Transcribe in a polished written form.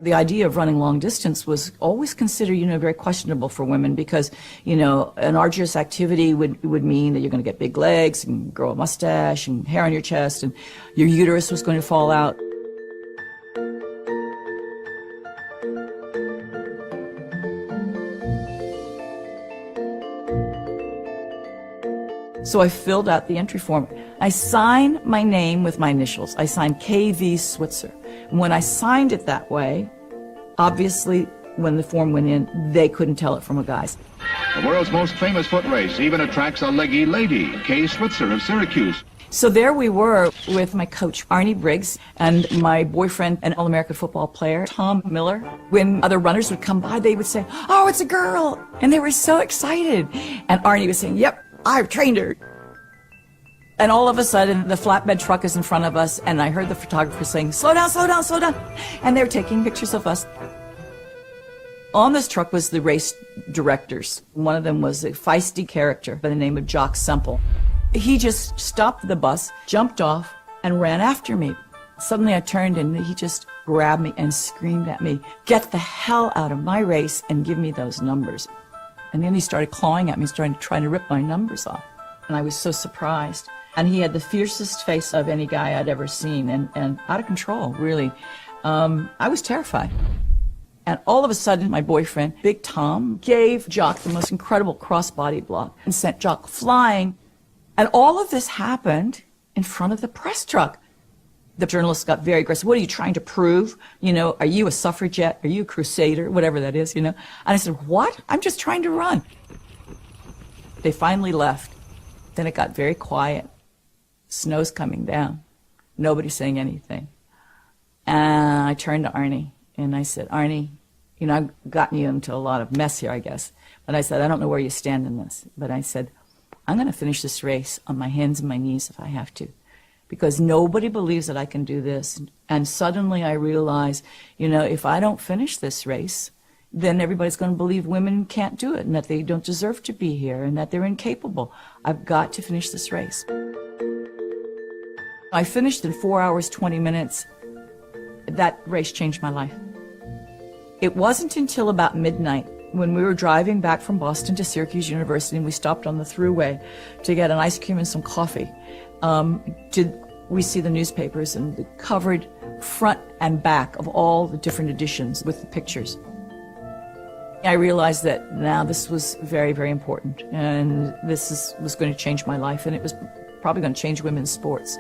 The idea of running long distance was always considered, very questionable for women because, an arduous activity would mean that you're going to get big legs and grow a mustache and hair on your chest and your uterus was going to fall out. So I filled out the entry form. I signed my name with my initials. I signed K.V. Switzer. And when I signed it that way, obviously, when the form went in, they couldn't tell it from a guy's. The world's most famous foot race even attracts a leggy lady, Kay Switzer of Syracuse. So there we were with my coach, Arnie Briggs, and my boyfriend, an All-American football player, Tom Miller. When other runners would come by, they would say, "Oh, it's a girl!" And they were so excited. And Arnie was saying, "Yep, I've trained her." And all of a sudden, the flatbed truck is in front of us, and I heard the photographer saying, "Slow down, slow down, slow down." And they were taking pictures of us. On this truck was the race directors. One of them was a feisty character by the name of Jock Semple. He just stopped the bus, jumped off, and ran after me. Suddenly I turned, and he just grabbed me and screamed at me, "Get the hell out of my race and give me those numbers." And then he started clawing at me, trying to rip my numbers off. And I was so surprised. And he had the fiercest face of any guy I'd ever seen, and out of control, really. I was terrified. And all of a sudden, my boyfriend, Big Tom, gave Jock the most incredible cross-body block and sent Jock flying. And all of this happened in front of the press truck. The journalists got very aggressive. "What are you trying to prove? Are you a suffragette? Are you a crusader?" Whatever that is, And I said, "What? I'm just trying to run." They finally left. Then it got very quiet. Snow's coming down. Nobody's saying anything. And I turned to Arnie, and I said, "Arnie, I've gotten you into a lot of mess here, I guess." But I said, "I don't know where you stand in this." But I said, "I'm going to finish this race on my hands and my knees if I have to. Because nobody believes that I can do this." And suddenly I realized, if I don't finish this race, then everybody's going to believe women can't do it and that they don't deserve to be here and that they're incapable. I've got to finish this race. I finished in 4 hours, 20 minutes. That race changed my life. It wasn't until about midnight when we were driving back from Boston to Syracuse University and we stopped on the thruway to get an ice cream and some coffee. Did we see the newspapers and the covered front and back of all the different editions with the pictures. I realized that now this was very, very important, and was going to change my life, and it was probably going to change women's sports.